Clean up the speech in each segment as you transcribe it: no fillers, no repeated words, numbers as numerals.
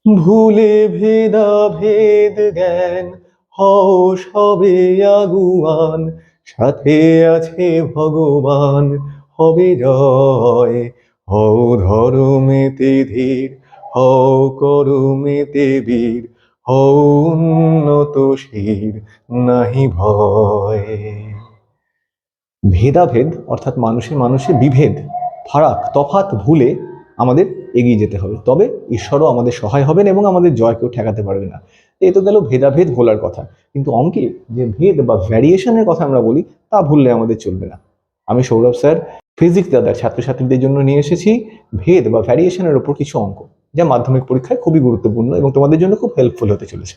ভুলে ভেদাভেদ জ্ঞান হও সবে আগুয়ান, সাথে আছে ভগবান, হবে জয়। হও ধর্মেতে ধীর, হও করমেতে বীর, হও উন্নতশীল, নাহি ভয়। ভেদাভেদ অর্থাৎ মানুষে মানুষে বিভেদ, ফারাক, তফাৎ ভুলে আমাদের এগিয়ে যেতে হবে, তবে ঈশ্বরও আমাদের সহায় হবেন এবং আমাদের জয়কেও ঠেকাতে পারবে না। এই তো গেল ভেদাভেদ ভোলার কথা, কিন্তু অঙ্কে যে ভেদ বা ভ্যারিয়েশনের কথা আমরা বলি তা ভুললে আমাদের চলবে না। আমি সৌরভ স্যার ফিজিক্স দাদার ছাত্রছাত্রীদের জন্য নিয়ে এসেছি ভেদ বা ভ্যারিয়েশনের ওপর কিছু অঙ্ক, যা মাধ্যমিক পরীক্ষায় খুবই গুরুত্বপূর্ণ এবং তোমাদের জন্য খুব হেল্পফুল হতে চলেছে।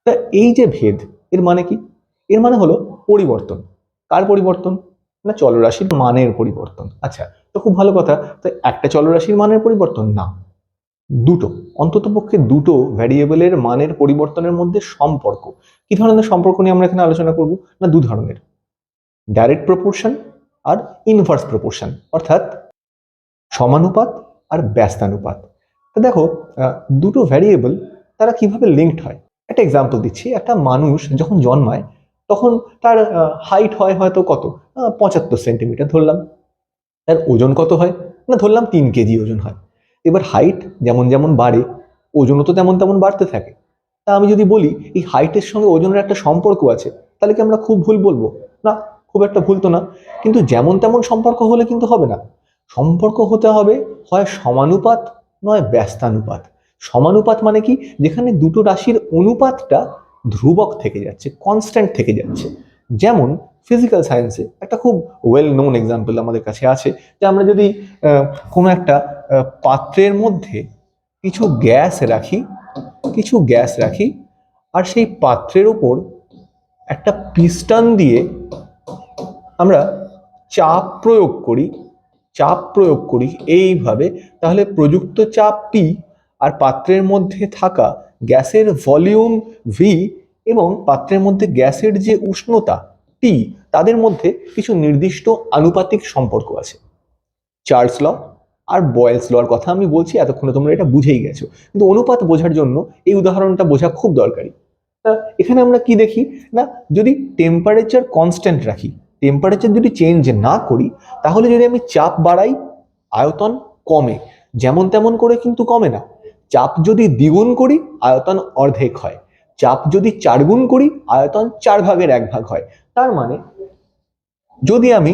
তা এই যে ভেদ, এর মানে কি? এর মানে হলো পরিবর্তন। কার পরিবর্তন? না চলরাশির মানের পরিবর্তন। আচ্ছা, তো খুব ভালো কথা। তো একটা চলরাশির মানের পরিবর্তন না, দুটো, অন্ততপক্ষে দুটো ভ্যারিয়েবলের মানের পরিবর্তনের মধ্যে সম্পর্ক। কি ধরনের সম্পর্ক নিয়ে আমরা এখানে আলোচনা করব? না দু ধরনের, ডাইরেক্ট প্রপোর্শন আর ইনভার্স প্রপোর্শন, অর্থাৎ সমানুপাত আর ব্যস্তানুপাত। তো দেখো, দুটো ভ্যারিয়েবল তারা কিভাবে লিঙ্কড হয়। একটা এক্সাম্পল দিচ্ছি। একটা মানুষ যখন জন্মায় তখন তার হাইট হয় হয়তো কত, 75 সেন্টিমিটার ধরলাম। তার ওজন কত হয়? না ধরলাম 3 কেজি ওজন হয়। এবার হাইট যেমন যেমন বাড়ে, ওজনও তো তেমন তেমন বাড়তে থাকে। তা আমি যদি বলি এই হাইটের সঙ্গে ওজনের একটা সম্পর্ক আছে, তাহলে কি আমরা খুব ভুল বলবো? না, খুব একটা ভুল তো না। কিন্তু যেমন তেমন সম্পর্ক হলে কিন্তু হবে না। সম্পর্ক হতে হবে হয় সমানুপাত নয় ব্যস্তানুপাত। সমানুপাত মানে কি? যেখানে দুটো রাশির অনুপাতটা ধ্রুবক থেকে যাচ্ছে, কনস্ট্যান্ট থেকে যাচ্ছে। যেমন ফিজিক্যাল সায়েন্সে একটা খুব ওয়েল নোন এক্সাম্পল আমাদের কাছে আছে, যে আমরা যদি কোনো একটা পাত্রের মধ্যে কিছু গ্যাস রাখি, আর সেই পাত্রের ওপর একটা পিস্টন দিয়ে আমরা চাপ প্রয়োগ করি এইভাবে, তাহলে প্রযুক্ত চাপ পি আর পাত্রের মধ্যে থাকা গ্যাসের ভলিউম ভি এবং পাত্রের মধ্যে গ্যাসের যে উষ্ণতা টি, তাদের মধ্যে কিছু নির্দিষ্ট আনুপাতিক সম্পর্ক আছে। চার্লস ল আর বয়েলস লর কথা আমি বলছি, এতক্ষণে তোমরা এটা বুঝেই গেছো, কিন্তু অনুপাত বোঝার জন্য এই উদাহরণটা বোঝা খুব দরকারি। তা এখানে আমরা কি দেখি? না যদি টেম্পারেচার কনস্ট্যান্ট রাখি, টেম্পারেচার যদি চেঞ্জ না করি, তাহলে যদি আমি চাপ বাড়াই আয়তন কমে, যেমন তেমন করে কিন্তু কমে না। চাপ যদি দ্বিগুণ করি আয়তন অর্ধেক হয়, চাপ যদি 4 গুণ করি আয়তন 4/1 হয়। তার মানে যদি আমি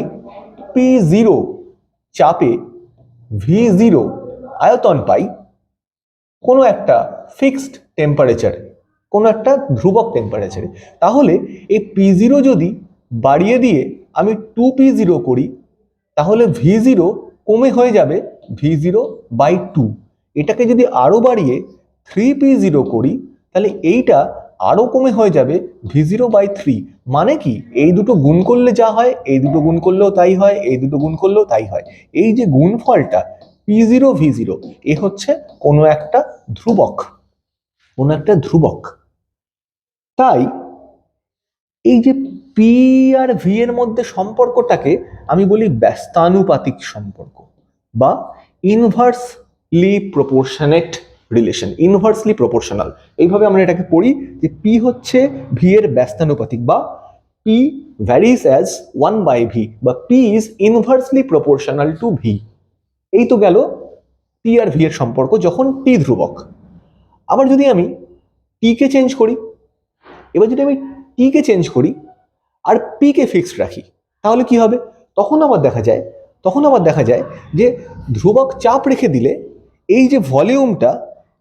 P0 চাপে V0 আয়তন পাই কোনো একটা ফিক্সড টেম্পারেচারে, কোনো একটা ধ্রুবক টেম্পারেচারে, তাহলে এই P0 যদি বাড়িয়ে দিয়ে আমি 2P0 করি, তাহলে V0 কমে হয়ে যাবে V0/2। এটাকে যদি আরো বাড়িয়ে 3P0 করি, তাহলে এইটা আরো কমে হয়ে যাবে V0/3। মানে কি? এই দুটো গুণ করলে যা হয় এই দুটো গুণ করলেও তাই হয়, এই দুটো গুণ করলেও তাই হয়। এই যে গুণফলটা P0 V0, এ হচ্ছে কোনো একটা ধ্রুবক। তাই এই যে পি আর ভি এর মধ্যে সম্পর্কটাকে আমি বলি ব্যস্তানুপাতিক সম্পর্ক বা inversely proportionate relation, inversely proportional. এইভাবে আমরা এটাকে পড়ি যে পি হচ্ছে ভি এর ব্যস্তানুপাতিক, বা পি ভ্যারিজ অ্যাজ 1/v, বা P is inversely proportional to V. এই তো গেল পি আর ভি এর সম্পর্ক যখন টি ধ্রুবক। আবার যদি আমি টি কে চেঞ্জ করি, এবার যদি আমি টি কে চেঞ্জ করি আর পি কে ফিক্সড রাখি, তাহলে কি হবে? তখন আবার দেখা যায় যে ধ্রুবক চাপ রেখে দিলে এই যে ভলিউমটা,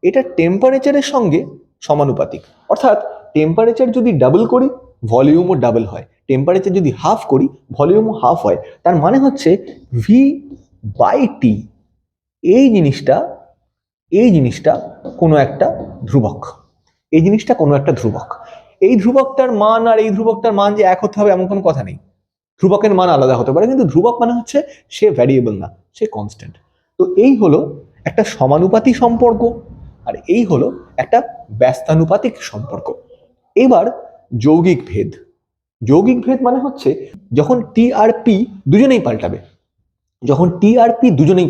এটা টেম্পারেচারের সঙ্গে সমানুপাতিক। অর্থাৎ টেম্পারেচার যদি ডাবল করি ভলিউমও ডাবল হয়, টেম্পারেচার যদি হাফ করি ভলিউমও হাফ হয়। তার মানে হচ্ছে V/T এই জিনিসটা কোনো একটা ধ্রুবক। এই ধ্রুবকটার মান আর এই ধ্রুবকটার মান যে এক হতে হবে এমন কোনো কথা নেই। ধ্রুবকের মান আলাদা হতে পারে, কিন্তু ধ্রুবক মানে হচ্ছে সে ভ্যারিয়েবল না, সে কনস্ট্যান্ট। তো এই হলো একটা সমানুপাতিক সম্পর্ক, আর এই হলো একটা ব্যস্তানুপাতিক সম্পর্ক। এবার যৌগিক ভেদ মানে হচ্ছে যখন টি আর পি দুজনেই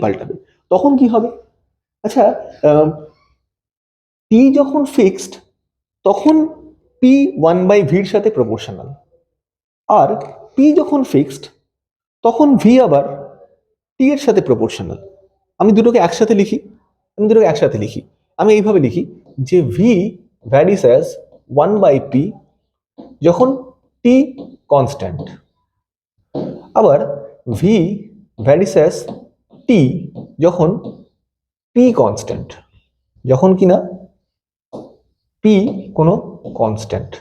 পাল্টাবে, তখন কি হবে? আচ্ছা, টি যখন ফিক্সড তখন পি 1/v-র সাথে প্রপোর্শনাল, আর পি যখন ফিক্সড তখন ভি আবার টি এর সাথে প্রপোর্শনাল। আমি দুটোকে একসাথে লিখি, আমি এইভাবে লিখি যে ভি ভ্যারিস অ্যাজ 1/p যখন টি কনস্ট্যান্ট, আবার ভি ভ্যারিস অ্যাজ টি যখন পি কনস্ট্যান্ট, যখন কিনা পি কোনো কনস্ট্যান্ট।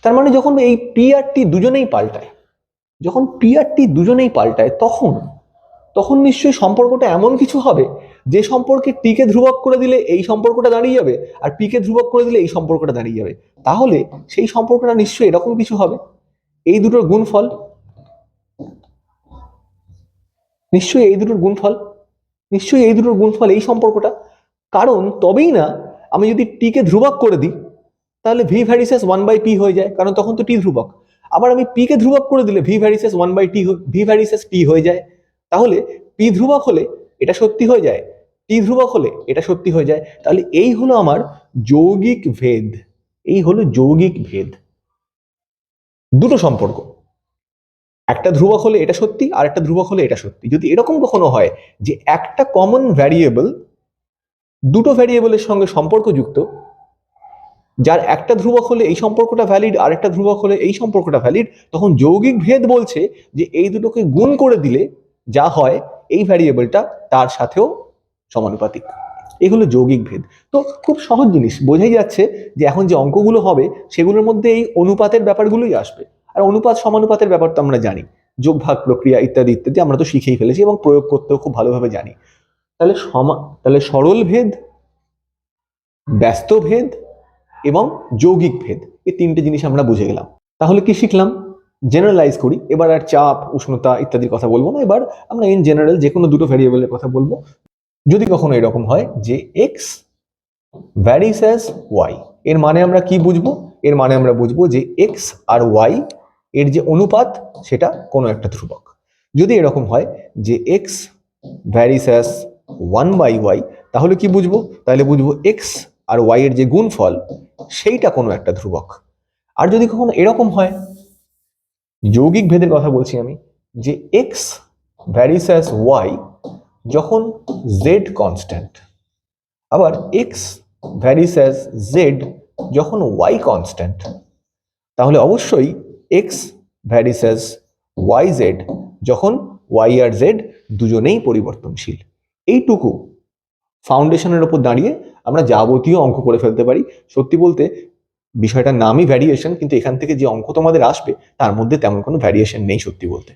তার মানে যখন এই পি আর টি দুজনেই পাল্টায়, তখন নিশ্চয়ই সম্পর্কটা এমন কিছু হবে যে সম্পর্কে টি কে ধ্রুবক করে দিলে এই সম্পর্কটা দাঁড়িয়ে যাবে, আর পি কে ধ্রুবক করে দিলে এই সম্পর্কটা দাঁড়িয়ে যাবে। তাহলে সেই সম্পর্কটা নিশ্চয়ই এরকম কিছু হবে, এই দুটোর গুণফল, নিশ্চয়ই এই দুটোর গুণফল এই সম্পর্কটা। কারণ তবেই না, আমি যদি টি কে ধ্রুবক করে দিই তাহলে ভি ভ্যারিসেস 1/p হয়ে যায়, কারণ তখন তো টি ধ্রুবক। আবার আমি পি কে ধ্রুবক করে দিলে ভি ভ্যারিসেস 1/t হয়ে যায়। তাহলে পি ধ্রুবক হলে এটা সত্যি হয়ে যায়, টি ধ্রুবক হলে এটা সত্যি হয়ে যায়। তাহলে এই হলো আমার যৌগিক ভেদ। দুটো সম্পর্ক, একটা ধ্রুবক হলে এটা সত্যি, আর একটা ধ্রুবক হলে এটা সত্যি। যদি এরকম কখনো হয় যে একটা কমন ভ্যারিয়েবল দুটো ভ্যারিয়েবলের সঙ্গে সম্পর্কযুক্ত, যার একটা ধ্রুবক হলে এই সম্পর্কটা ভ্যালিড, আর একটা ধ্রুবক হলে এই সম্পর্কটা ভ্যালিড, তখন যৌগিক ভেদ বলছে যে এই দুটোকে গুণ করে দিলে যা হয় এই ভ্যারিয়েবলটা তার সাথেও সমানুপাতিক। এই হলো যৌগিক ভেদ। তো খুব সহজ জিনিস, বোঝাই যাচ্ছে যে এখন যে অঙ্কগুলো হবে সেগুলোর মধ্যে এই অনুপাতের ব্যাপারগুলোই আসবে। আর অনুপাত সমানুপাতের ব্যাপার তো আমরা জানি, যোগ ভাগ প্রক্রিয়া ইত্যাদি ইত্যাদি আমরা তো শিখেই ফেলেছি এবং প্রয়োগ করতেও খুব ভালোভাবে জানি। তাহলে সরল ভেদ, ব্যস্ত ভেদ এবং যৌগিক ভেদ, এই তিনটে জিনিস আমরা বুঝে গেলাম। তাহলে কি শিখলাম? জেনারেলাইজ করি। এবার আর চাপ, উষ্ণতা ইত্যাদির কথা বলবো না, এবার আমরা ইন জেনারেল যে কোনো দুটো ভ্যারিয়েবলের কথা বলবো। যদি কখনো এরকম হয় যে এক্স ভ্যারিস অ্যাজ ওয়াই, এর মানে আমরা কি বুঝবো? এর মানে আমরা বুঝবো যে এক্স আর ওয়াই এর যে অনুপাত সেটা কোনো একটা ধ্রুবক। যদি এরকম হয় যে এক্স ভ্যারিস অ্যাজ 1/y, তাহলে কি বুঝবো? তাহলে বুঝবো এক্স আর ওয়াই এর যে গুণফল সেইটা কোনো একটা ধ্রুবক। আর যদি কখনো এরকম হয়, যৌগিক ভেদের কথা বলছি আমি, যে এক্স ভ্যারিস অ্যাজ ওয়াই যখন জেড কনস্ট্যান্ট, আবার এক্স ভ্যারিস অ্যাজ জেড যখন ওয়াই কনস্ট্যান্ট, তাহলে অবশ্যই X varies as Y Z যখন ওয়াই আর জেড দুজনেই পরিবর্তনশীল। এইটুকু ফাউন্ডেশনের উপর দাঁড়িয়ে আমরা যাবতীয় অঙ্ক করে ফেলতে পারি। সত্যি বলতে বিষয়টার নামই ভ্যারিয়েশন, কিন্তু এখান থেকে যে অঙ্ক তোমাদের আসবে তার মধ্যে তেমন কোনো ভ্যারিয়েশন নেই সত্যি বলতে।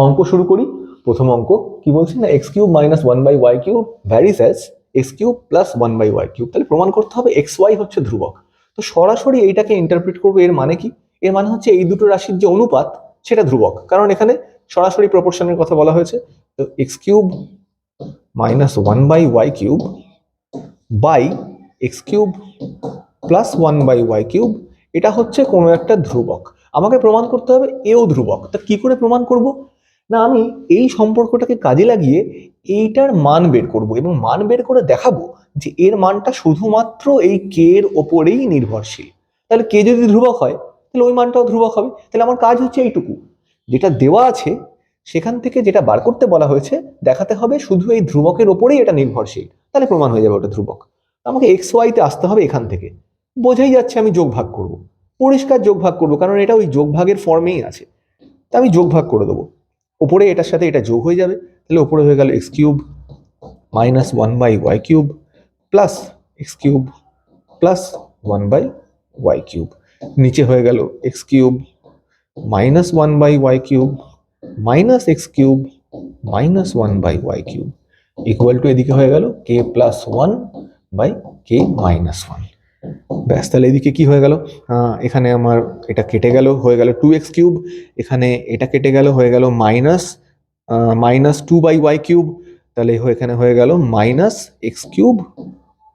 অঙ্ক শুরু করি। প্রথম অঙ্ক কি বলছি না, x cube minus 1/y cube varies as x cube plus 1/y cube. তাহলে প্রমাণ করতে হবে এক্স ওয়াই হচ্ছে ধ্রুবক। তো সরাসরি এইটাকে ইন্টারপ্রিট করবো, এর মানে কি? এর মানে হচ্ছে এই দুটো রাশির যে অনুপাত সেটা ধ্রুবক, কারণ এখানে সরাসরি প্রপোর্শনের কথা বলা হয়েছে। তো X cube minus 1/y cube by X cube plus 1/y cube, এটা হচ্ছে কোনো একটা ধ্রুবক। আমাকে প্রমাণ করতে হবে এও ধ্রুবক। তা কি করে প্রমাণ করব? না, আমি এই সম্পর্কটাকে কাজে লাগিয়ে এইটার মান বের করব এবং মান বের করে দেখাবো যে এর মানটা শুধুমাত্র এই কে এর ওপরেই নির্ভরশীল। তাহলে কে যদি ধ্রুবক হয় তাহলে ওই মানটাও ধ্রুবক হবে। তাহলে আমার কাজ হচ্ছে এইটুকু, যেটা দেওয়া আছে সেখান থেকে যেটা বার করতে বলা হয়েছে দেখাতে হবে শুধু এই ধ্রুবকের ওপরেই এটা নির্ভরশীল, তাহলে প্রমাণ হয়ে যাবে ওটা ধ্রুবক। আমাকে এক্স ওয়াইতে আসতে হবে এখান থেকে। বোঝাই যাচ্ছে আমি যোগ ভাগ করব, পরিষ্কার যোগ ভাগ করব, কারণ এটা ওই যোগ ভাগের ফর্মেই আছে। তা আমি যোগ ভাগ করে দেবো, ওপরে এটার সাথে এটা যোগ হয়ে যাবে। তাহলে ওপরে হয়ে গেল x cube minus 1/y cube plus x cube plus 1/y cube, নিচে হয়ে গেল x cube minus 1/y cube minus X cube minus 1/y cube equal to এদিকে হয়ে গেল কে প্লাস 1/k মাইনাস 1। ব্যাস, তাহলে এদিকে কি হয়ে গেল? এখানে আমার এটা কেটে গেল, হয়ে গেল 2x কিউব, এখানে এটা কেটে গেল, হয়ে গেল মাইনাস 2/y কিউব, তাহলে এখানে হয়ে গেল minus X cube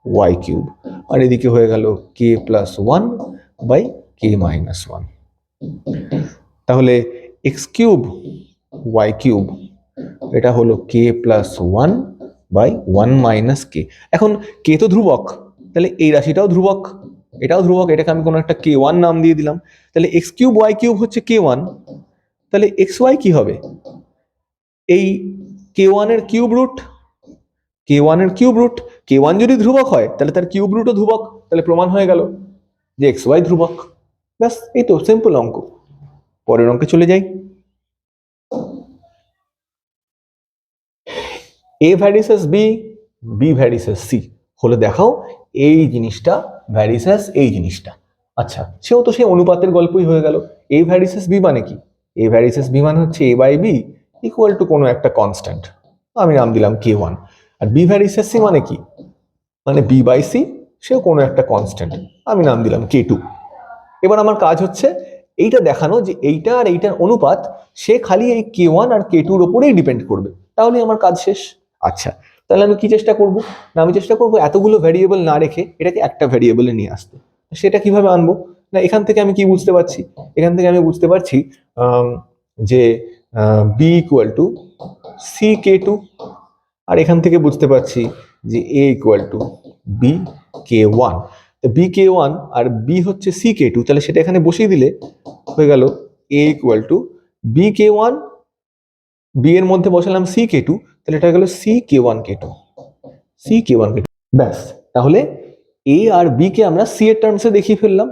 Y cube, আর এদিকে হয়ে গেল কে প্লাস 1/k মাইনাস 1। তাহলে এক্স কিউব ওয়াই কিউব এটা হলো K plus one by one minus K. এখন কে তো ধ্রুবক, তাহলে এই রাশিটাও ধ্রুবক, এটাও ধ্রুবক, এটাকে আমি কোনো একটা কে ওয়ান নাম দিয়ে দিলাম। তাহলে এক্স কিউব ওয়াই কিউব হচ্ছে কে ওয়ান, তাহলে এক্স ওয়াই কি হবে? এই কে ওয়ানের কিউব রুট, কে ওয়ানের কিউব রুট, কে ওয়ান যদি ধ্রুবক হয় তাহলে তার কিউব রুটও ধ্রুবক, তাহলে প্রমাণ হয়ে গেল যে এক্স ওয়াই ধ্রুবক। ব্যাস, এই তো সিম্পল অঙ্ক। পরের অঙ্কে চলে যাই। A varies as B, B varies as C হলে দেখাও এই জিনিসটা ভ্যারিসেস এই জিনিসটা। আচ্ছা, সেও তো সেই অনুপাতের গল্পই হয়ে গেল। এ ভ্যারিসেস বি মানে কি? এ ভ্যারিসেস বি মানে হচ্ছে এ বাই বি ইকুয়াল টু কোনো একটা কনস্ট্যান্ট, আমি নাম দিলাম কে ওয়ান। আর বি ভ্যারিসেস সি মানে কি? মানে বি বাই সি, সেও কোনো একটা কনস্ট্যান্ট, আমি নাম দিলাম কে টু। এবার আমার কাজ হচ্ছে এইটা দেখানো যে এইটা আর এইটার অনুপাত সে খালি এই কে ওয়ান আর কে টুর ওপরেই ডিপেন্ড করবে, তাহলে আমার কাজ শেষ। আচ্ছা, তাহলে আমি কি চেষ্টা করব? না, আমি চেষ্টা করব এতগুলো ভ্যারিয়েবল না রেখে এটাকে একটা ভ্যারিয়েবলে নিয়ে আসতে। সেটা কিভাবে আনবো? না, এখান থেকে আমি কি বুঝতে পারছি? এখান থেকে আমি বুঝতে পারছি যে B equal to C K two, আর এখান থেকে বুঝতে পারছি যে A equal to B K one. B K one আর বি হচ্ছে সি কে টু, তাহলে সেটা এখানে বসিয়ে দিলে হয়ে গেল A equal to B K one, B এর মধ্যে বসালাম সি কে টু, তাহলে এটা গেল সি কে ওয়ান কে টু, সি কে ওয়ান কে টু। ব্যাস, তাহলে এ আর বি কে আমরা সি এর টার্মসে দেখিয়ে ফেললাম।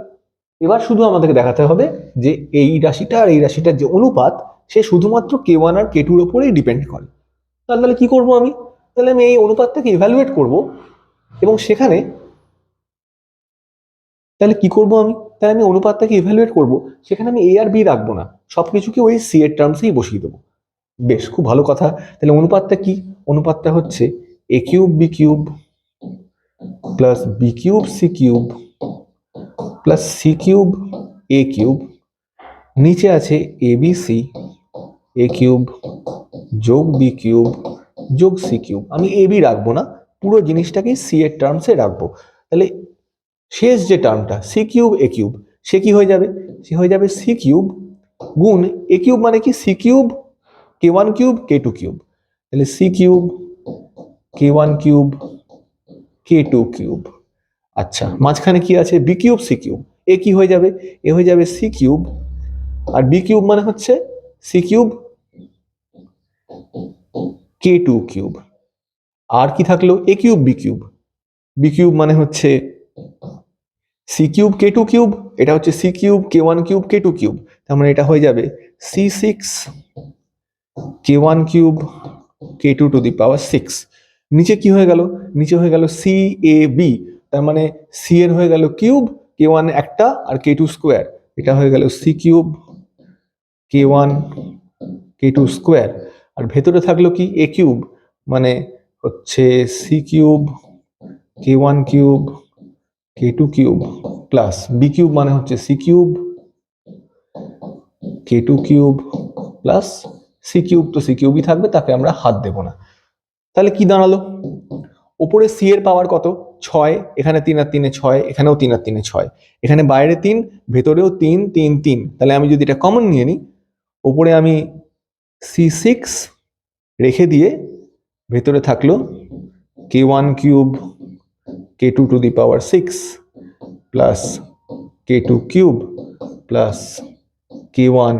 এবার শুধু আমাদেরকে দেখাতে হবে যে এই রাশিটা আর এই রাশিটার যে অনুপাত সে শুধুমাত্র কে ওয়ান আর কে টুর উপরেই ডিপেন্ড করে। তাহলে কি করব আমি? তাহলে আমি এই অনুপাতটাকে ইভ্যালুয়েট করব এবং সেখানে তাহলে কি করব আমি? তাহলে আমি অনুপাতটাকে ইভ্যালুয়েট করব, সেখানে আমি এ আর বি রাখবো না, সবকিছুকে ওই সি এর টার্মসেই বসিয়ে দেবো। বেশ, খুব ভালো কথা। তাহলে অনুপাতটা কি? অনুপাতটা হচ্ছে A cube B cube plus B cube C cube plus C cube A cube, নিচে আছে A B C A cube যোগ বি কিউব যোগ সি কিউব। আমি এ বি রাখবো না, পুরো জিনিসটাকে সি এর টার্মসে রাখবো। তাহলে শেষ যে টার্মটা সি কিউব এ কিউব, সে কি হয়ে যাবে? সে হয়ে যাবে সি কিউব গুণ এ কিউব, মানে কি C cube K one cube কে টু কিউব, তাহলে C cube K one cube কে টু কিউব। আচ্ছা, মাঝখানে কি আছে? বি কিউব সি কিউব, এ কি হয়ে যাবে? এ হয়ে যাবে সি কিউব, আর বি কিউব মানে হচ্ছে সি কিউব কে টু কিউব। আর কি থাকলো? A cube B cube, B cube মানে হচ্ছে সি কিউব কে টু কিউব, এটা হচ্ছে C cube K one cube কে টু কিউব, তার মানে এটা হয়ে যাবে c six k one cube K two to the power six. নিচে কি হয়ে গেল? নিচে হয়ে গেল সি এ বি, তার মানে সি এর হয়ে গেল কিউব, কে ওয়ান একটা আর কে টু স্কোয়ার, এটা হয়ে গেল সি কিউব কে ওয়ান কে টু স্কোয়ার। আর ভেতরে থাকলো কি? এ কিউব, মানে হচ্ছে C cube K one cube কে two cube plus B cube, মানে হচ্ছে সি কিউব কে two cube plus C cube, তো সি কিউবই থাকবে, তাকে আমরা হাত দেব না। তাহলে কি দাঁড়ালো? ওপরে সি এর পাওয়ার কত? 6, এখানে 3 আর 3 6, এখানেও 3 আর 3 6, এখানে বাইরে 3 ভেতরেও 3 3 3, তাহলে আমি যদি এটা কমন নিয়ে নিই, ওপরে আমি সি সিক্স রেখে দিয়ে ভেতরে থাকলো K one cube K two to the power six plus K two cube plus K one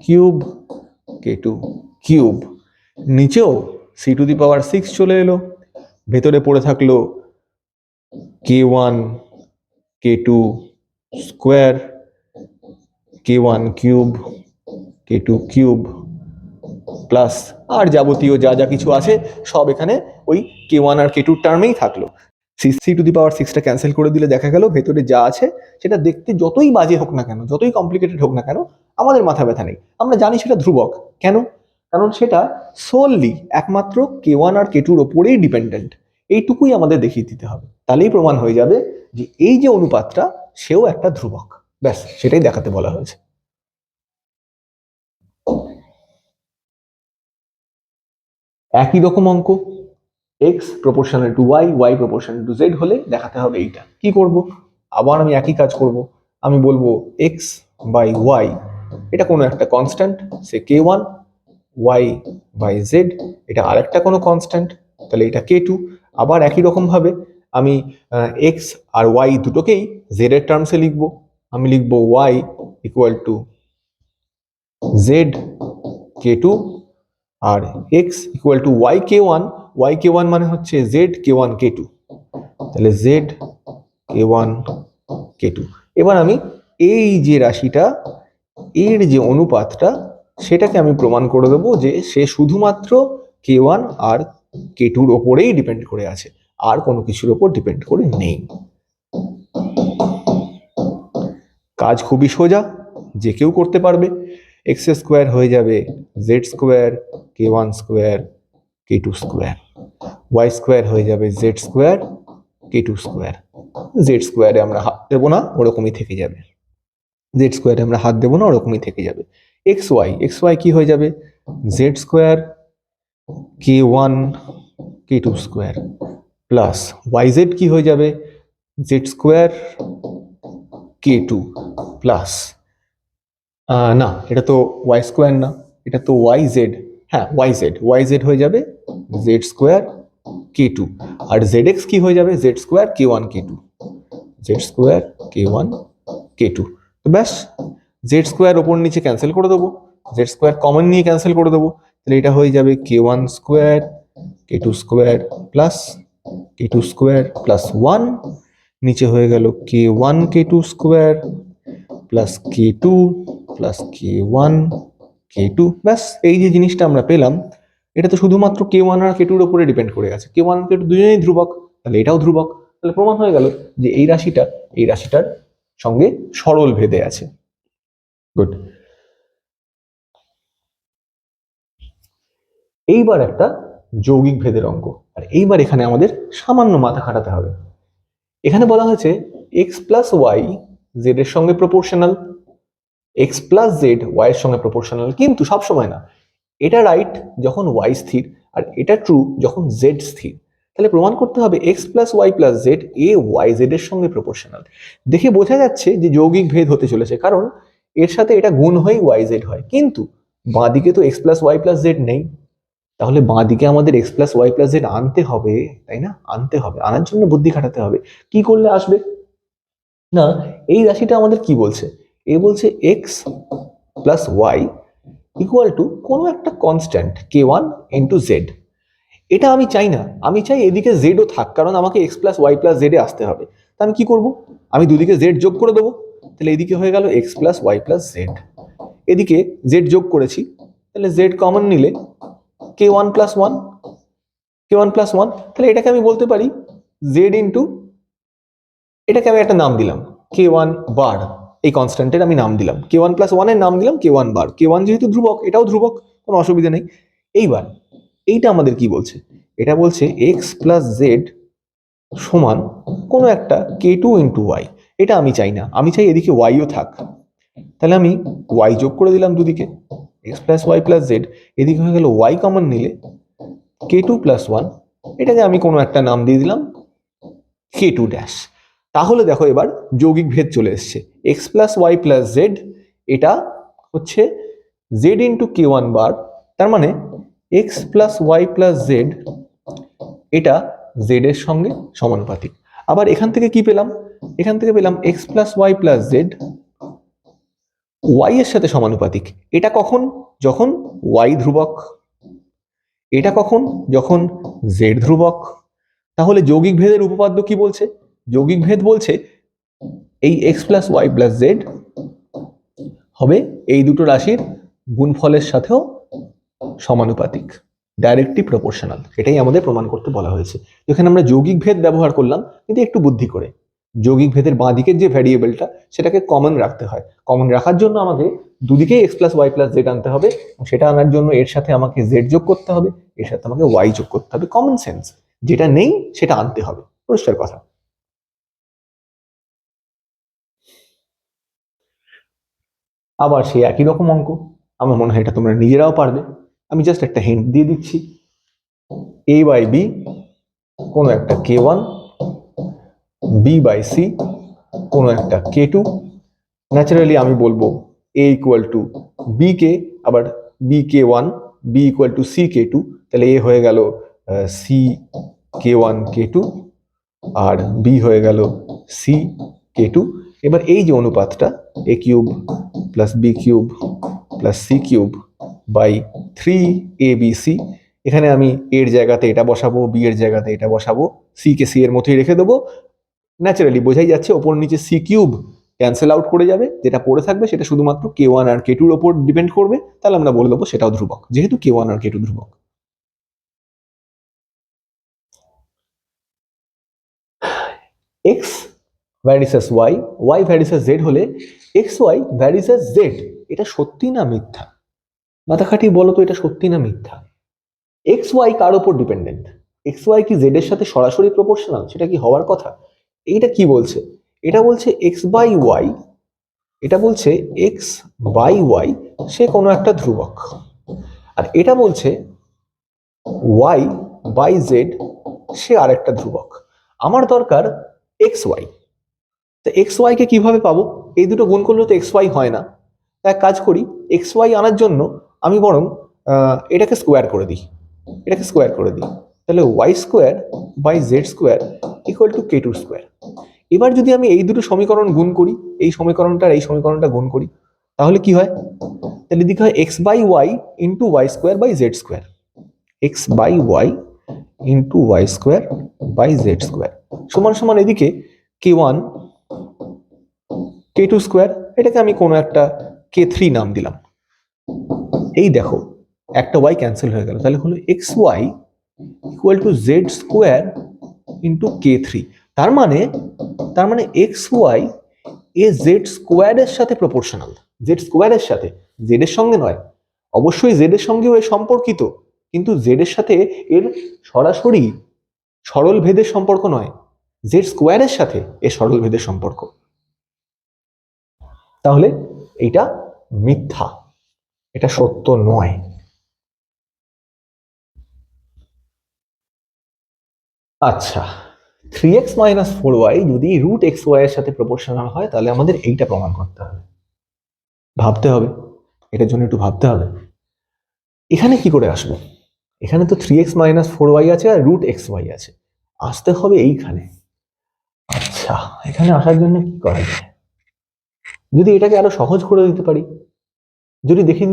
cube K two cube. নিচেও C two the power six চলে এলো, ভেতরে পড়ে থাকলো কে ওয়ান কে two square K one cube কে two cube plus আর যাবতীয় যা যা কিছু আছে সব এখানে ওই কে ওয়ান আর কে টুর টার্মেই থাকলো। সি টু দি পাওয়ার সিক্সটা ক্যান্সেল করে দিলে দেখা গেল ভেতরে যা আছে সেটা দেখতে যতই বাজে হোক না কেন, যতই কমপ্লিকেটেড হোক না কেন, আমাদের মাথা ব্যথা নেই, আমরা জানি সেটা ধ্রুবক। কেন? কারণ সেটা সোললি একমাত্র কে ওয়ান আর কে টুর ওপরেই ডিপেন্ডেন্ট, এইটুকুই আমাদের দেখিয়ে দিতে হবে, তাহলেই প্রমাণ হয়ে যাবে যে এই যে অনুপাতটা সেও একটা ধ্রুবক। ব্যাস, সেটাই দেখাতে বলা হয়েছে। একই রকম অঙ্ক, x proportional to y, y proportional to z হলে দেখাতে হবে এইটা। কি করব? আবার আমি একই কাজ করব, আমি বলবো এক্স বাই ওয়াই, এটা কোনো একটা constant, say k one, y by z, এটা আরেকটা কোনো কনস্ট্যান্ট, তাহলে এটা কে টু। আবার একই রকমভাবে আমি এক্স আর ওয়াই দুটোকেই জেড এর টার্মসে লিখবো। আমি লিখবো y equal to z k two, আর x equal to y k one. Y k one মানে হচ্ছে জেড কে ওয়ান কে টু, তাহলে জেড কে ওয়ান কে টু। এবার আমি এই যে রাশিটা, এর যে অনুপাতটা, সেটাকে আমি প্রমাণ করে দেবো যে সে শুধুমাত্র কে ওয়ান আর কে টুর ওপরেই ডিপেন্ড করে আছে, আর কোনো কিছুর ওপর ডিপেন্ড করে নেই। কাজ খুবই সোজা, যে কেউ করতে পারবে। এক্স স্কোয়ার হয়ে যাবে Z square K one square K two square, Y square হয়ে যাবে Z square K two square. Z স্কোয়ারে আমরা হাত দেবো না, ওরকমই থেকে যাবে। জেড স্কোয়ারে আমরা হাত দেবো না, ওরকমই থেকে যাবে। এক্স ওয়াই কি হয়ে যাবে জেড স্কোয়ার কে ওয়ান কে two square plus Y Z কি হয়ে যাবে Z square K two plus, না এটা তো ওয়াই স্কোয়ার না, এটা তো ওয়াই জেড। হ্যাঁ ওয়াই জেড হয়ে যাবে জেড স্কোয়ার কে টু, আর জেড এক্স কি হয়ে যাবে জেড স্কোয়ার কে ওয়ান কে two, Z square K one কে টু। তো ব্যাস, জেড স্কোয়ার ওপর নিচে ক্যান্সেল করে দেবো, জেড স্কোয়ার কমন নিয়ে ক্যান্সেল করে দেবো, তাহলে এটা হয়ে যাবে K one square K two square plus K two square plus one, নিচে হয়ে গেল কে ওয়ান কে two square plus K two plus K one কে টু। ব্যাস, এই যে জিনিসটা আমরা পেলাম, এটা তো শুধুমাত্র কে ওয়ান আর কে টুর উপরে ডিপেন্ড করে আছে। কে ওয়ান কে টু দুজনেই ধ্রুবক, তাহলে এটাও ধ্রুবক। তাহলে প্রমাণ হয়ে গেল যে এই রাশিটার সঙ্গে সরল ভেদে আছে। গুড। এইবার একটা যৌগিক ভেদের অঙ্ক, আর এইবার এখানে আমাদের সামান্য মাথা খাটাতে হবে। এখানে বলা হয়েছে এক্স প্লাস ওয়াই জেড এর সঙ্গে proportional, x plus z y এর সঙ্গে প্রপোর্শনাল, কিন্তু সবসময় না। এটা রাইট যখন ওয়াই স্থির, আর এটা ট্রু যখন জেড স্থির। তাহলে প্রমাণ করতে হবে X plus Y plus Z এ ওয়াই জেড এর সঙ্গে প্রপোর্শনাল। দেখে বোঝা যাচ্ছে যে যৌগিক ভেদ হতে চলেছে, কারণ এর সাথে এটা গুণ হয়ে ওয়াই জেড হয়, কিন্তু বাঁদিকে তো x plus Y plus z নেই। তাহলে বাঁদিকে আমাদের x plus Y plus z আনতে হবে, তাই না? আনতে হবে, আনার জন্য বুদ্ধি খাটাতে হবে। কি করলে আসবে? না, এই রাশিটা আমাদের কি বলছে? এ বলছে x plus y equal to কোনো একটা constant k one into z. এটা আমি চাই না, আমি চাই এদিকে জেডও থাক, কারণ আমাকে এক্স প্লাস ওয়াই প্লাস জেডে আসতে হবে। তা আমি কি করব? আমি দুদিকে জেড যোগ করে দেবো, তাহলে এদিকে হয়ে গেল x plus Y plus z. এদিকে জেড যোগ করেছি, তাহলে জেড কমন নিলে k one plus one, k one plus one. তাহলে এটাকে আমি বলতে পারি জেড ইন্টু, এটাকে আমি একটা নাম দিলাম কে ওয়ান বার। এই কনস্ট্যান্টের আমি নাম দিলাম কে ওয়ান প্লাস ওয়ানের নাম দিলাম কে ওয়ান বার। কে ওয়ান যেহেতু ধ্রুবক, এটাও ধ্রুবক, কোনো অসুবিধা নেই। এইবার এইটা আমাদের কি বলছে? এটা বলছে এক্স প্লাস জেড সমান কোনো একটা কে টু ইন্টু ওয়াই। এটা আমি চাই না, আমি চাই এদিকে ওয়াইও থাক। তাহলে আমি ওয়াই যোগ করে দিলাম দুদিকে, x plus Y plus z. এদিকে হয়ে গেল ওয়াই কমন নিলে কে টু প্লাস ওয়ান, এটাকে আমি কোনো একটা নাম দিয়ে দিলাম কে টু ড্যাশ। তাহলে দেখো এবার যৌগিক ভেদ চলে এসছে। X plus Y plus z এটা হচ্ছে জেড ইন্টু কে ওয়ান বার, তার মানে x plus Y plus z এটা জেড এর সঙ্গে সমানুপাতিক। আবার এখান থেকে কি পেলাম? এখান থেকে পেলাম x plus Y plus z y এর সাথে সমানুপাতিক। এটা কখন? যখন ওয়াই ধ্রুবক। এটা কখন? যখন জেড ধ্রুবক। তাহলে যৌগিক ভেদের উপপাদ্য কি বলছে? যৌগিক ভেদ বলছে এই x plus Y plus z হবে এই দুটো রাশির গুণফলের সাথেও সমানুপাতিক, ডাইরেক্টলি প্রপোর্শনাল। এটাই আমাদের প্রমাণ করতে বলা হয়েছে। এখানে আমরা যৌগিক ভেদ ব্যবহার করলাম, কিন্তু একটু বুদ্ধি করে। যৌগিক ভেদের বাঁ দিকের যে ভ্যারিয়েবলটা, সেটাকে কমন রাখতে হয়। কমন রাখার জন্য আমাকে দুদিকেই x plus Y plus z আনতে হবে। সেটা আনার জন্য এর সাথে আমাকে জেড যোগ করতে হবে, এর সাথে আমাকে ওয়াই যোগ করতে হবে। কমন সেন্স, যেটা নেই সেটা আনতে হবে, পরিষ্কার কথা। আবার সেই একই রকম অঙ্ক, আমার মনে হয় এটা তোমরা নিজেরাও পারবে। আমি জাস্ট একটা হিন্ট দিয়ে দিচ্ছি। এ বাই বি কোনো একটা K one, B by C কোনো একটা কে টু। ন্যাচারালি আমি বলবো A equal to B K, আবার B K one B equal to C K two, তাহলে এ হয়ে গেল সি কে ওয়ান কে টু আর বি হয়ে গেল সি কে টু। এবার এই যে অনুপাতটা A cube plus B cube plus C cube by 3abc, এখানে আমি এর জায়গাতে এটা বসাবো, বি এর জায়গাতে এটা বসাবো, সি কে সি এর মতোই রেখে দেবো। ন্যাচারালি বোঝাই যাচ্ছে ওপর নিচে সি কিউব ক্যান্সেল আউট করে যাবে, যেটা পড়ে থাকবে সেটা শুধুমাত্র কে ওয়ান আর কে টুর ওপর ডিপেন্ড করবে, তাহলে আমরা বলে দেবো সেটাও ধ্রুবক, যেহেতু কে ওয়ান আর কে টু ধ্রুবক। X varies y, y varies z হলে এক্স ওয়াই ভ্যারিসেস জেড, এটা সত্যি না মিথ্যা? মাথা খাটিয়ে বলো তো এটা সত্যি না মিথ্যা? এক্স ওয়াই কার ওপর ডিপেন্ডেন্ট? এক্স ওয়াই কি জেড এর সাথে সরাসরি প্রপোর্শনাল? সেটা কি হওয়ার কথা? এইটা কি বলছে? এটা বলছে এক্স বাই ওয়াই, এটা বলছে এক্স বাই ওয়াই সে কোনো একটা ধ্রুবক, আর এটা বলছে ওয়াই বাই জেড সে আরেকটা ধ্রুবক। আমার দরকার এক্স ওয়াই, তো এক্স ওয়াই কে কিভাবে পাবো? এই দুটো গুণ করলে তো এক্স ওয়াই হয় না। এক কাজ করি, এক্স ওয়াই আনার জন্য আমি বরং এটাকে স্কোয়ার করে দিই, এটাকে স্কোয়ার করে দিই, তাহলে y square by z square equal to k two square. এবার যদি আমি এই দুটো সমীকরণ গুণ করি, এই সমীকরণটা এই সমীকরণটা গুণ করি, তাহলে কি হয়? তাহলে এদিকে হয় x by y into y square by z square, x by y into y square by z square সমান সমান এদিকে কে ওয়ান কে টু স্কোয়ার, এটাকে আমি কোনো একটা কে থ্রি নাম দিলাম। এই দেখো একটা ওয়াই ক্যান্সেল হয়ে গেল, তাহলে হলো x y equal to Z square into k three. তার মানে এক্স ওয়াই এ জেড স্কোয়ারের সাথে প্রপোর্শনাল, জেড স্কোয়ারের সাথে, জেড এর সঙ্গে নয়। অবশ্যই জেড এর সঙ্গেও এ সম্পর্কিত, কিন্তু জেড এর সাথে এর সরাসরি সরল ভেদের সম্পর্ক নয়, জেড স্কোয়ারের সাথে এর সরল ভেদের সম্পর্ক। তাহলে এটা মিথ্যা, এটা সত্য নয়। আচ্ছা, 3x মাইনাস 4y যদি রুট এক্স ওয়াই এর সাথে প্রপোর্শনাল হয়, তাহলে আমাদের এইটা প্রমাণ করতে হবে, ভাবতে হবে, এটার জন্য একটু ভাবতে হবে। এখানে কি করে আসবো? এখানে তো 3x মাইনাস 4y আছে আর রুট এক্স ওয়াই আছে, আসতে হবে এইখানে। আচ্ছা, এখানে আসার জন্য কি করা যায়? যদি এটাকে আরো সহজ করে দিতে পারি, যদি দেখিয়ে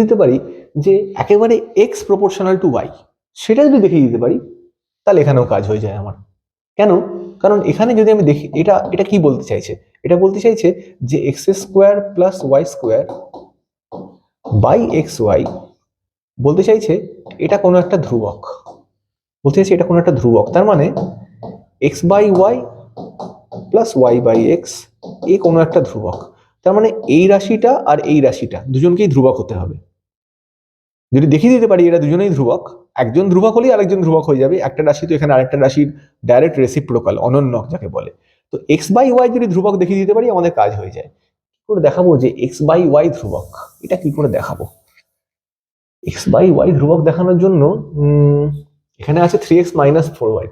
দিতে পারি যে একেবারে এক্স প্রপোর্শনাল টু ওয়াই, সেটা যদি দেখিয়ে দিতে পারি, তাহলে এখানেও কাজ হয়ে যায় আমার। কেন? কারণ এখানে যদি আমি দেখি এটা এটা কি বলতে চাইছে, এটা বলতে চাইছে যে x square plus y square by x y, বলতে চাইছে এটা কোনো একটা ধ্রুবক, বলতে চাইছে এটা কোনো একটা ধ্রুবক। তার মানে X by Y plus Y by X এ কোনো একটা ধ্রুবক। তার মানে এই রাশিটা আর এই রাশিটা দুজনকেই ধ্রুবক হতে হবে। যদি দেখিয়ে দিতে পারি এরা দুজনেই ধ্রুবক, একজন ধ্রুবক হলেই আরেকজন ধ্রুবক হয়ে যাবে। একটা রাশি তো এখানে আরেকটা রাশির ডাইরেক্ট রেসিপ্রোকাল, অনন্যক যাকে বলে। তো এক্স বাই ওয়াই যদি ধ্রুবক দেখিয়ে দিতে পারি, আমাদের কাজ হয়ে যায়। কি করে দেখাবো যে এক্স বাই ওয়াই ধ্রুবক? এটা কি করে দেখাবো? এক্স বাই ওয়াই ধ্রুবক দেখানোর জন্য এখানে আছে 3x মাইনাস 4y,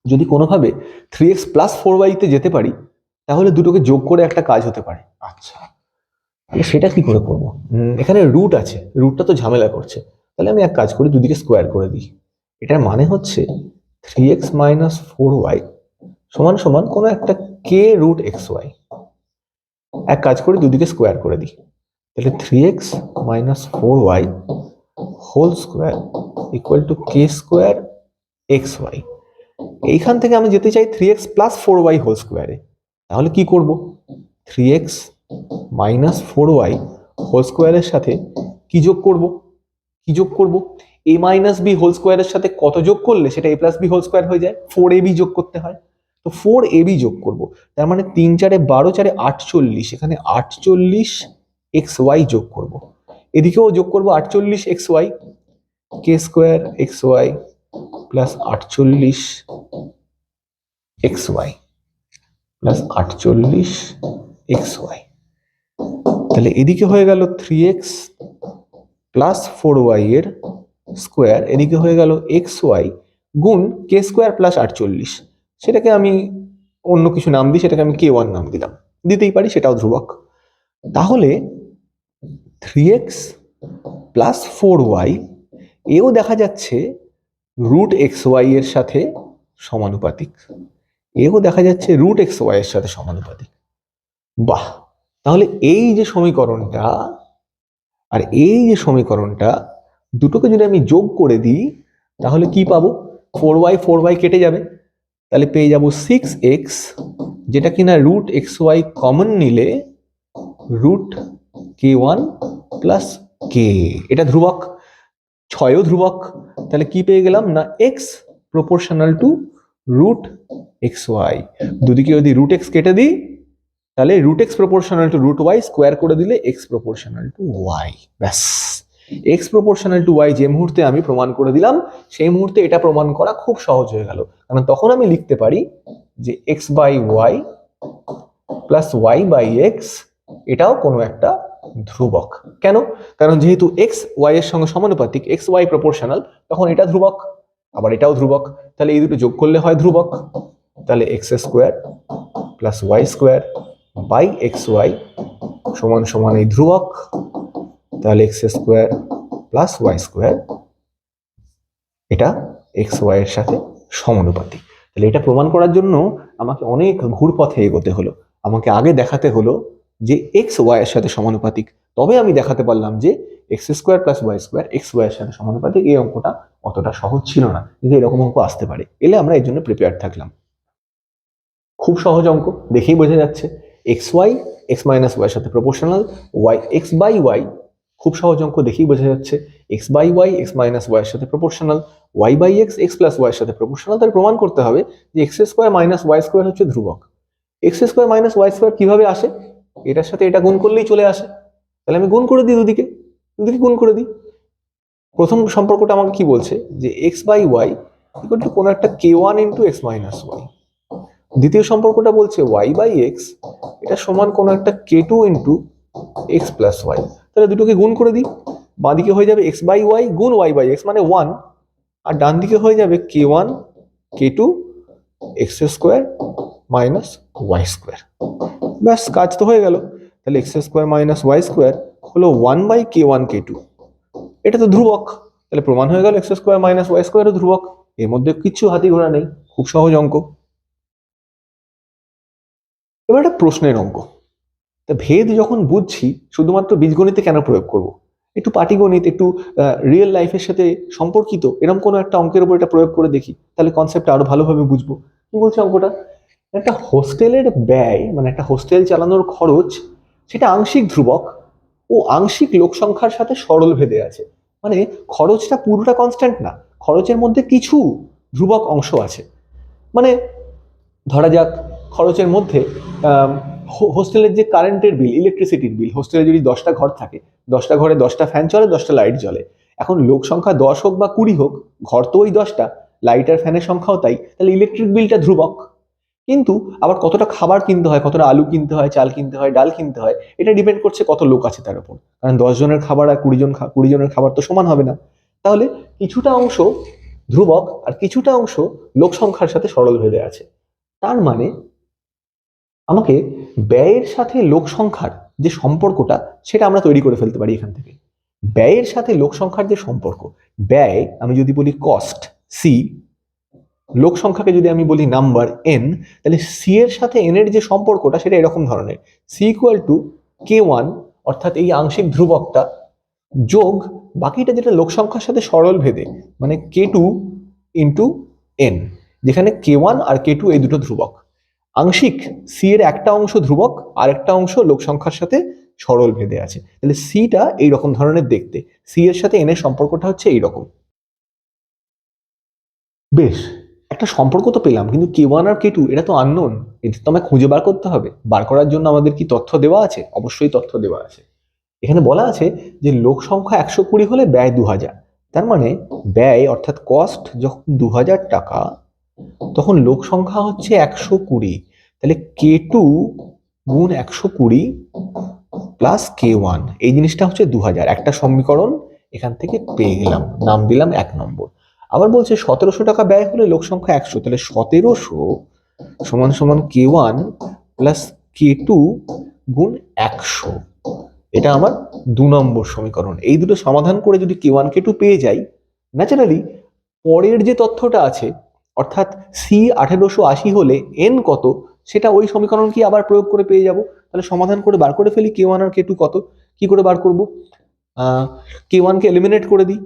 যদি কোনোভাবে 3x প্লাস 4y তে যেতে পারি, তাহলে দুটোকে যোগ করে একটা কাজ হতে পারে। আচ্ছা, তাহলে সেটা কি করে করবো? এখানে রুট আছে, রুটটা তো ঝামেলা করছে, তাহলে আমি এক কাজ করি, দুদিকে স্কোয়ার করে দিই। এটার মানে হচ্ছে 3x মাইনাস 4y সমান সমান কোনো একটা কে রুট এক্স ওয়াই। এক কাজ করি, দুদিকে স্কোয়ার করে দিই, তাহলে 3x minus 4y whole square equal to k square x y. এইখান থেকে আমি যেতে চাই 3x প্লাস 4y হোল স্কোয়ারে, তাহলে কি করব? 3x মাইনাস 4y হোল স্কোয়ারের সাথে কি যোগ করব? a মাইনাস বি হোল স্কোয়ারের সাথে কত যোগ করলে সেটা a plus b whole square হয়ে যায়? 4ab যোগ করতে হয়, তো 4ab যোগ করব। তার মানে 3 4 12 4 48, এখানে 48 এক্স ওয়াই যোগ করব। এদিকেও যোগ করব 48 X Y, K square x Y plus 48 X Y plus 48 X Y. তাহলে এদিকে হয়ে গেল 3x প্লাস 4y এর স্কোয়ার, এদিকে হয়ে গেল এক্স ওয়াই গুণ কে স্কোয়ার প্লাস 48, সেটাকে আমি অন্য কিছু নাম দিই, সেটাকে আমি কে ওয়ান নাম দিলাম, দিতেই পারি, সেটাও ধ্রুবক। তাহলে 3x প্লাস 4y, এও দেখা যাচ্ছে রুট এক্স ওয়াই এর সাথে সমানুপাতিক, এও দেখা যাচ্ছে রুট এক্স ওয়াই এর সাথে সমানুপাতিক। বাহ, তাহলে এই যে সমীকরণটা আর এই যে সমীকরণটা দুটোকে যদি আমি যোগ করে দিই তাহলে কি পাবো? 4y কেটে যাবে, তাহলে পেয়ে যাব 6x, যেটা কিনা রুট এক্স ওয়াই কমন নিলে রুট k1 প্লাস কে, এটা ধ্রুবক, 6ও ধ্রুবক, তাহলে কি পেয়ে গেলাম না x proportional to root x y. দুদিকে যদি রুট এক্স কেটে দিই তাহলে root x proportional to root y square করে দিলে এক্স প্রপোর্শনাল টু ওয়াই। ব্যাস, এক্স প্রপোর্শনাল টু ওয়াই যে মুহূর্তে আমি প্রমাণ করে দিলাম সেই মুহূর্তে এটা প্রমাণ করা খুব সহজ হয়ে গেল, কারণ তখন আমি লিখতে পারি যে x by Y plus Y by x এটাও কোনো একটা ধ্রুবক। কেন? কারণ যেহেতু এক্স ওয়াই এর সঙ্গে সমানুপাতিক, এক্স ওয়াই প্রপোর্শনাল, তখন এটা ধ্রুবক, আবার এটাও ধ্রুবক, তাহলে এই দুটো যোগ করলে হয় ধ্রুবক। তাহলে x square plus y square by x y সমান সমান এই ধ্রুবক, তাহলে x square plus y square এটা এক্স ওয়াই এর সাথে সমানুপাতিক। তাহলে এটা প্রমাণ করার জন্য আমাকে অনেক ঘুরপথে এগোতে হলো। আমাকে আগে দেখাতে হলো যে এক্স ওয়াই এর সাথে সমানুপাতিক, তবে আমি দেখাতে পারলাম যে x square plus y square x y এর সাথে সমানুপাতিক। এই অঙ্কটা অতটা সহজ ছিল না, কিন্তু এরকম অঙ্ক আসতে পারে, এলে আমরা এর জন্য প্রিপেয়ার থাকলাম। খুব সহজ অঙ্ক, দেখেই বোঝা যাচ্ছে x y x minus y এর সাথে proportional, y x by y, খুব সহজ অঙ্ক, দেখেই বোঝা যাচ্ছে x by y x minus y এর সাথে proportional, y by x x plus y এর সাথে প্রপোর্শনাল। তাহলে প্রমাণ করতে হবে যে x square minus Y square হচ্ছে ধ্রুবক। X square minus Y square কিভাবে আসে? এটার সাথে এটা গুণ করলেই চলে আসে, তাহলে আমি গুণ করে দিই, দুদিকে গুণ করে দিই। প্রথম সম্পর্কটা আমাকে কি বলছে যে x by Y equal to কোনো একটা K one into X minus Y. দ্বিতীয় সম্পর্কটা বলছে ওয়াই বাই এক্স এটা সমান কোনো একটা K two into X plus Y. তাহলে দুটোকে গুণ করে দিই, বাঁদিকে হয়ে যাবে এক্স বাই ওয়াই গুণ ওয়াই বাই এক্স মানে 1, আর ডান দিকে হয়ে যাবে কে ওয়ান কে two X square minus Y square. ব্যাস, কাজ তো হয়ে গেল। তাহলে x square minus Y square হলো 1 by K one K two, এটা তো ধ্রুবক, তাহলে প্রমাণ হয়ে গেল এক্স স্কোয়ার মাইনাস ওয়াই স্কোয়ারও ধ্রুবক। এর মধ্যে কিচ্ছু হাতি ঘোড়া নেই, খুব সহজ অঙ্ক। এবার একটা প্রশ্নের অঙ্ক, তা ভেদ যখন বুঝছি শুধুমাত্র বীজগণিতে কেন প্রয়োগ করব? একটু পাটিগণিত, একটু রিয়েল লাইফের সাথে সম্পর্কিত এরকম কোনো একটা অঙ্কের উপর এটা প্রয়োগ করে দেখি, তাহলে কনসেপ্টটা আরো ভালোভাবে বুঝবো। কি বলছে অঙ্কটা? একটা হোস্টেলের ব্যয় মানে একটা হোস্টেল চালানোর খরচ সেটা আংশিক ধ্রুবক ও আংশিক লোক সংখ্যার সাথে সরল ভেদে আছে। মানে খরচটা পুরোটা কনস্ট্যান্ট না, খরচের মধ্যে কিছু ধ্রুবক অংশ আছে। মানে ধরা যাক খরচের মধ্যে হোস্টেলের যে কারেন্টের বিল, ইলেকট্রিসিটির বিল, হোস্টেলে যদি 10টা ঘর থাকে, 10টা ঘরে 10টা ফ্যান চলে, 10টা লাইট জ্বলে। এখন লোক সংখ্যা 10 হোক বা 20 হোক, ঘর তো ওই 10টা, লাইট আর ফ্যানের সংখ্যাও তাই, তাহলে ইলেকট্রিক বিলটা ধ্রুবক। কিন্তু আবার কতটা খাবার কিনতে হয়, কতটা আলু কিনতে হয়, চাল কিনতে হয়, ডাল কিনতে হয়, এটা ডিপেন্ড করছে কত লোক আছে তার উপর, কারণ 10 জনের খাবার আর 20 জনের খাবার তো সমান হবে না। তাহলে কিছুটা অংশ ধ্রুবক আর কিছুটা অংশ লোক সংখ্যার সাথে সরল ভেদে আছে। তার মানে আমাকে ব্যয়ের সাথে লোক সংখ্যার যে সম্পর্কটা সেটা আমরা তৈরি করে ফেলতে পারি এখান থেকে। ব্যয়ের সাথে লোক সংখ্যার যে সম্পর্ক, ব্যয় আমি যদি বলি কস্ট সি, লোক সংখ্যাকে যদি আমি বলি নাম্বার এন, তাহলে সি এর সাথে এন এর যে সম্পর্কটা সেটা এরকম ধরনের, c equal to k one অর্থাৎ এই আংশিক ধ্রুবকটা যোগ বাকিটা যেটা লোক সংখ্যার সাথে সরল ভেদে মানে কে টু ইন্টু এন, যেখানে কে ওয়ান আর কে টু এই দুটো ধ্রুবক। আংশিক সি এর একটা অংশ ধ্রুবক আর একটা অংশ লোক সংখ্যার সাথে সরল ভেদে আছে, তাহলে সিটা এইরকম ধরনের দেখতে, সি এর সাথে এন এর সম্পর্কটা হচ্ছে এইরকম। বেশ, একটা সম্পর্ক তো পেলাম, কিন্তু কে ওয়ান আর কে টু এটা তো আননোন, এটা তো আমায় খুঁজে বার করতে হবে। বার করার জন্য আমাদের কি তথ্য দেওয়া আছে? অবশ্যই তথ্য দেওয়া আছে। এখানে বলা আছে যে লোক সংখ্যা 120 হলে ব্যয় 2000, তার মানে ব্যয় অর্থাৎ কস্ট যখন 2000 টাকা তখন লোক সংখ্যা হচ্ছে 120, তাহলে কে টু গুণ 120 প্লাস কে ওয়ান, এই জিনিসটা হচ্ছে 2000। একটা সমীকরণ এখান থেকে পেয়ে গেলাম, নাম দিলাম 1 নম্বর। আবার বলছে 1700 টাকা ব্যয় হলে লোক সংখ্যা 100, তাহলে 1700 সমান সমান কে ওয়ান প্লাস কে টু গুণ 100, এটা আমার 2 নম্বর সমীকরণ। এই দুটো সমাধান করে যদি k1 k2 পেয়ে যাই, ন্যাচারালি পরের যে তথ্যটা আছে অর্থাৎ সি 1880 হলে এন কত, সেটা ওই সমীকরণ কি আবার প্রয়োগ করে পেয়ে যাব। তাহলে সমাধান করে বার করে ফেলি k1 আর k2 কত। কি করে বার করব? k1 কে এলিমিনেট করে দিই,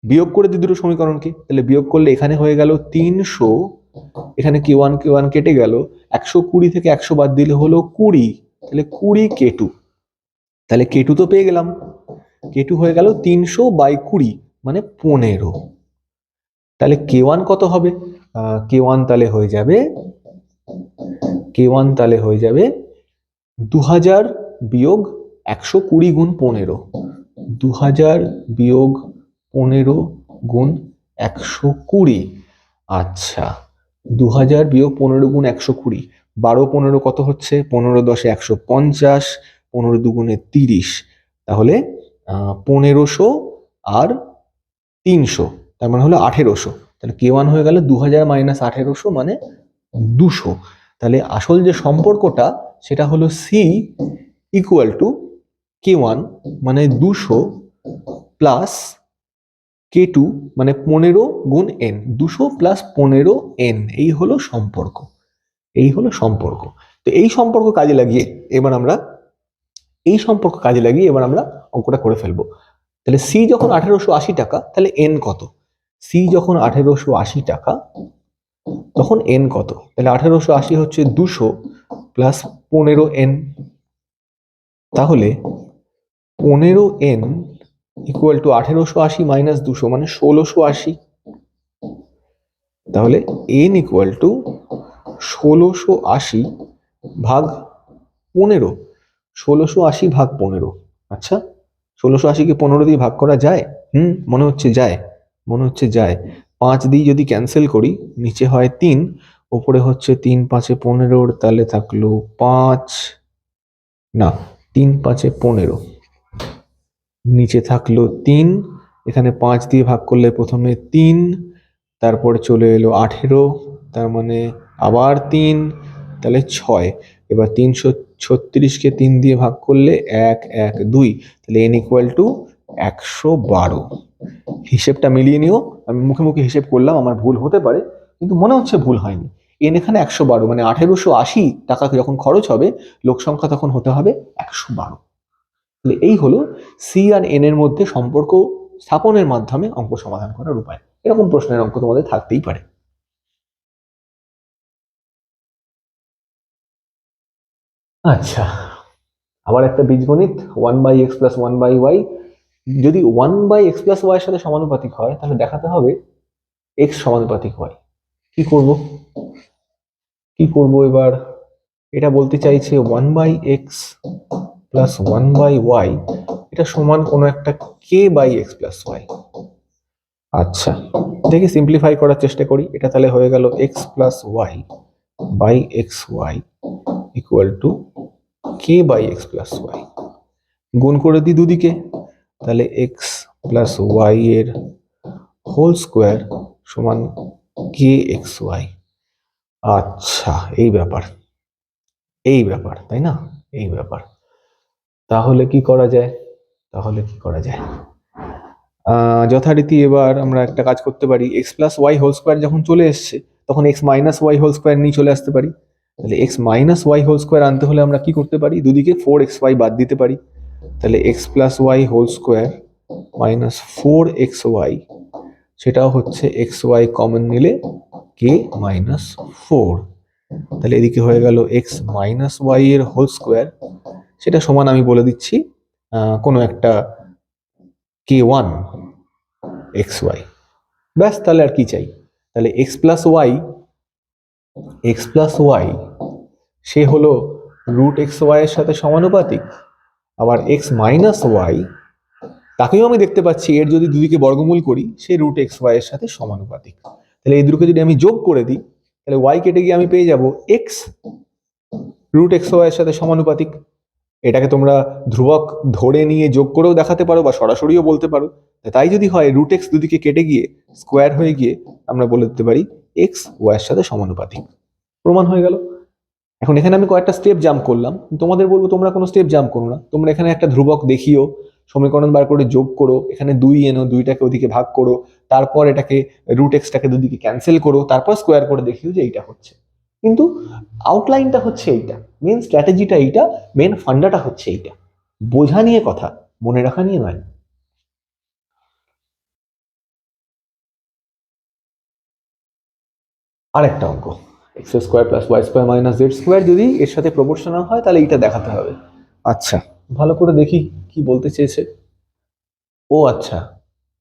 বিয়োগ করে দিই দুটো সমীকরণকে। তাহলে বিয়োগ করলে এখানে হয়ে গেল 300, এখানে k1 কেটে গেল, 120 থেকে 100 বাদ দিলে হলো 20, তাহলে 20 k2। তাহলে k2 তো পেয়ে গেলাম, k2 হয়ে গেল 300/20 মানে 15। তাহলে k1 কত হবে? k1 তাহলে হয়ে যাবে 2000 বিয়োগ 120 গুণ 15, 2000 বিয়োগ 15 গুণ 120। আচ্ছা, 2000 বিয়োগ 15 গুণ 120, 12 15 কত হচ্ছে? 15 10 150, 15 দুগুণে 30, তাহলে 1500 আর 300, তার মানে হলো 1800। তাহলে k1 হয়ে গেল 2000 মাইনাস 1800 মানে 200। তাহলে আসল যে সম্পর্কটা সেটা হলো সি ইকুয়াল টু k1 মানে 200 প্লাস k2 মানে 15 গুণ n, 200 প্লাস 15 n, এই হলো সম্পর্ক। এই হলো সম্পর্ক। তো এই সম্পর্ক কাজে লাগিয়ে এবার আমরা অঙ্কটা করে ফেলবো। তাহলে সি যখন 1880 টাকা, তাহলে এন কত? সি যখন 1880 টাকা তখন এন কত? তাহলে 1880 হচ্ছে 200 প্লাস 15n, তাহলে 15n ইকুয়াল টু 1880 মাইনাস 200 মানে 1680। তাহলে n ইকুয়াল টু 1680 ভাগ 15, 1680 ভাগ 15। আচ্ছা, 1680 কে 15 দিয়ে ভাগ করা যায়? মনে হচ্ছে যায়। 5 দিয়ে যদি ক্যান্সেল করি নিচে হয় 3, উপরে হচ্ছে 3 5 15, তাহলে থাকলো 5, না 3 5 15, নিচে থাকলো 3, এখানে 5 দিয়ে ভাগ করলে প্রথমে 3, তারপরে চলে এলো 18, তার মানে আবার 3, তাহলে 6। এবার 336কে 3 দিয়ে ভাগ করলে 1 1 2, তাহলে n ইকুয়াল টু 112। হিসেবটা মিলিয়ে নিও, আমি মুখে মুখে হিসেব করলাম, আমার ভুল হতে পারে কিন্তু মনে হচ্ছে ভুল হয়নি। n এখানে 112 মানে 1880 টাকা যখন খরচ হবে, লোক সংখ্যা তখন হতে হবে 112। তাহলে এই হলো সি আর এন এর মধ্যে সম্পর্ক স্থাপনের মাধ্যমে অঙ্ক সমাধান করার উপায়। এরকম প্রশ্নের অঙ্ক তোমাদের থাকতেই পারে। আচ্ছা, আবার একটা বীজগণিত, 1/x প্লাস 1/y যদি 1/x প্লাস y এর সাথে সমানুপাতিক হয়, তাহলে দেখাতে হবে x সমানুপাতিক y। কি করব এবার? এটা বলতে চাইছে 1/x প্লাস 1/y এটা সমান কোনো একটা k/x প্লাস y। আচ্ছা, দেখি সিম্পলিফাই করার চেষ্টা করি। এটা তাহলে হয়ে গেল x plus y by xy equal to k/x plus y। গুণ করে দিই দুদিকে, তাহলে x প্লাস y এর হোল স্কোয়ার সমান kxy। আচ্ছা, এই ব্যাপার, তাই না? এই ব্যাপার। তাহলে কি করা যায়? যথারীতি এবার আমরা একটা কাজ করতে পারি, x plus y whole square যখন চলে এসছে তখন x minus y whole square নিয়ে চলে আসতে পারি। তাহলে x minus y whole square আনতে হলে আমরা কি করতে পারি? দুদিকে 4xy বাদ দিতে পারি। তাহলে x plus y whole square minus 4xy, সেটাও হচ্ছে xy কমন নিলে কে মাইনাস 4। তাহলে এদিকে হয়ে গেল এক্স মাইনাস ওয়াই এর হোল স্কোয়ার, সেটা সমান আমি বলে দিচ্ছি কোনো একটা k1 xy। ব্যাস, তাহলে আর কি চাই? তাহলে এক্স প্লাস ওয়াই সে হলো রুট এক্স ওয়াই এর সাথে সমানুপাতিক, আবার এক্স মাইনাস ওয়াই তাকেও আমি দেখতে পাচ্ছি এর যদি দুদিকে বর্গমূল করি সে রুট এক্স ওয়াই এর সাথে সমানুপাতিক। তাহলে এই দুটোকে যদি আমি যোগ করে দিই, তাহলে ওয়াই কেটে গিয়ে আমি পেয়ে যাব এক্স রুট এক্স ওয়াই এর সাথে সমানুপাতিক। এটাকে তোমরা ধ্রুবক ধরে নিয়ে যোগ করেও দেখাতে পারো বা সরাসরিও বলতে পারো। তাই যদি হয় রুট এক্স দুদিকে কেটে গিয়ে স্কোয়ার হয়ে গিয়ে আমরা বলে দিতে পারি এক্স ওয়াই এর সাথে সমানুপাতিক। প্রমাণ হয়ে গেল। এখন এখানে আমি কয়েকটা স্টেপ জাম্প করলাম, তোমাদের বলবো তোমরা কোনো স্টেপ জাম্প করো না, তোমরা এখানে একটা ধ্রুবক দেখিও, সমীকরণ বার করে যোগ করো, এখানে 2 এনো, 2টাকে ওদিকে ভাগ করো, তারপর এটাকে রুট এক্সটাকে দুদিকে ক্যান্সেল করো, তারপর স্কোয়ার করে দেখিও যে এইটা হচ্ছে। কিন্তু আউটলাইনটা হচ্ছে এইটা, মেন স্ট্র্যাটেজিটা এইটা, মেন ফান্ডাটা হচ্ছে এইটা, বোঝা নিয়ে কথা, মনে রাখা নিয়ে নয়। আরেকটা অঙ্ক, x square plus y square minus Z square যদি এর সাথে প্রপোর্শনাল হয় তাহলে এইটা দেখাতে হবে। আচ্ছা, ভালো করে দেখি কি বলতে চেয়েছে। ও আচ্ছা,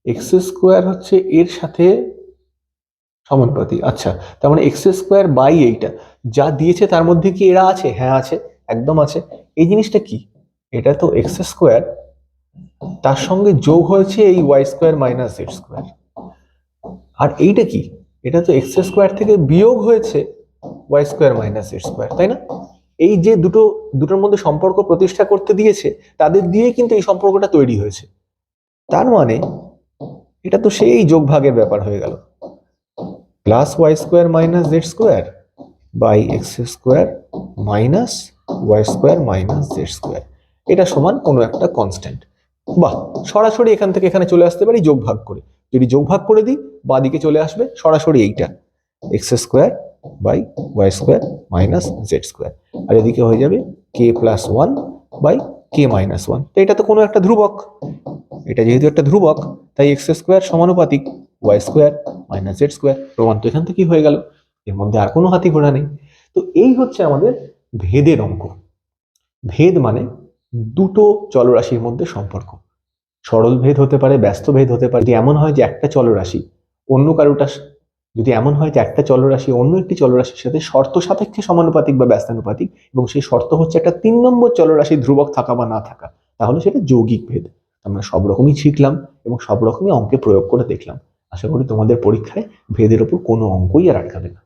এক্স স্কোয়ার হচ্ছে এর সাথে সমানুপাতিক। আচ্ছা, তার মানে এক্স স্কোয়ার বাই এইটা যা দিয়েছে তার মধ্যে কি এরা আছে? হ্যাঁ আছে, একদম আছে। এই জিনিসটা কি? এটা তো এক্স স্কোয়ার, তার সঙ্গে যোগ হয়েছে এই Y square minus Z square. আর এইটা কি? এটা তো এক্স স্কোয়ার থেকে বিয়োগ হয়েছে Y square minus Z square, তাই না? এই যে দুটোর মধ্যে সম্পর্ক প্রতিষ্ঠা করতে দিয়েছে, তাদের দিয়েই কিন্তু এই সম্পর্কটা তৈরি হয়েছে। তার মানে এটা তো সেই যোগ ভাগের ব্যাপার হয়ে গেল, plus y square minus Z square by x square minus Y square minus Z square, এটা সমান কোনো একটা কনস্ট্যান্ট। বাহ, সরাসরি এখান থেকে এখানে চলে আসতে পারি যোগ ভাগ করে। যদি যোগ ভাগ করে দিই বাদিকে চলে আসবে সরাসরি এইটা, X square by Y square minus Z square, আর এদিকে হয়ে যাবে K plus one by K minus one. তো এটা তো কোনো একটা ধ্রুবক, এটা যেহেতু একটা ধ্রুবক তাই এক্স স্কোয়ার সমানুপাতিক y square minus Z square. প্রমাণ তো এখান থেকেই হয়ে গেল, এর মধ্যে আর কোনো হাতি ঘোড়া নেই। তো এই হচ্ছে আমাদের ভেদের অঙ্ক। ভেদ মানে দুটো চলরাশির মধ্যে সম্পর্ক, সরল ভেদ হতে পারে, ব্যস্ত ভেদ হতে পারে। যদি এমন হয় যে একটা চলরাশি অন্য কারোটা, যদি এমন হয় যে একটা চলরাশি অন্য একটি চলরাশির সাথে শর্ত সাপেক্ষে সমানুপাতিক বা ব্যস্তানুপাতিক, এবং সেই শর্ত হচ্ছে একটা 3 নম্বর চলরাশি ধ্রুবক থাকা বা না থাকা, তাহলে সেটা যৌগিক ভেদ। আমরা সব রকমই শিখলাম এবং সব রকমই অঙ্কে প্রয়োগ করে দেখলাম। আশা করি তোমাদের পরীক্ষায় ভেদের ওপর কোনো অঙ্কই আর আটকাবে না।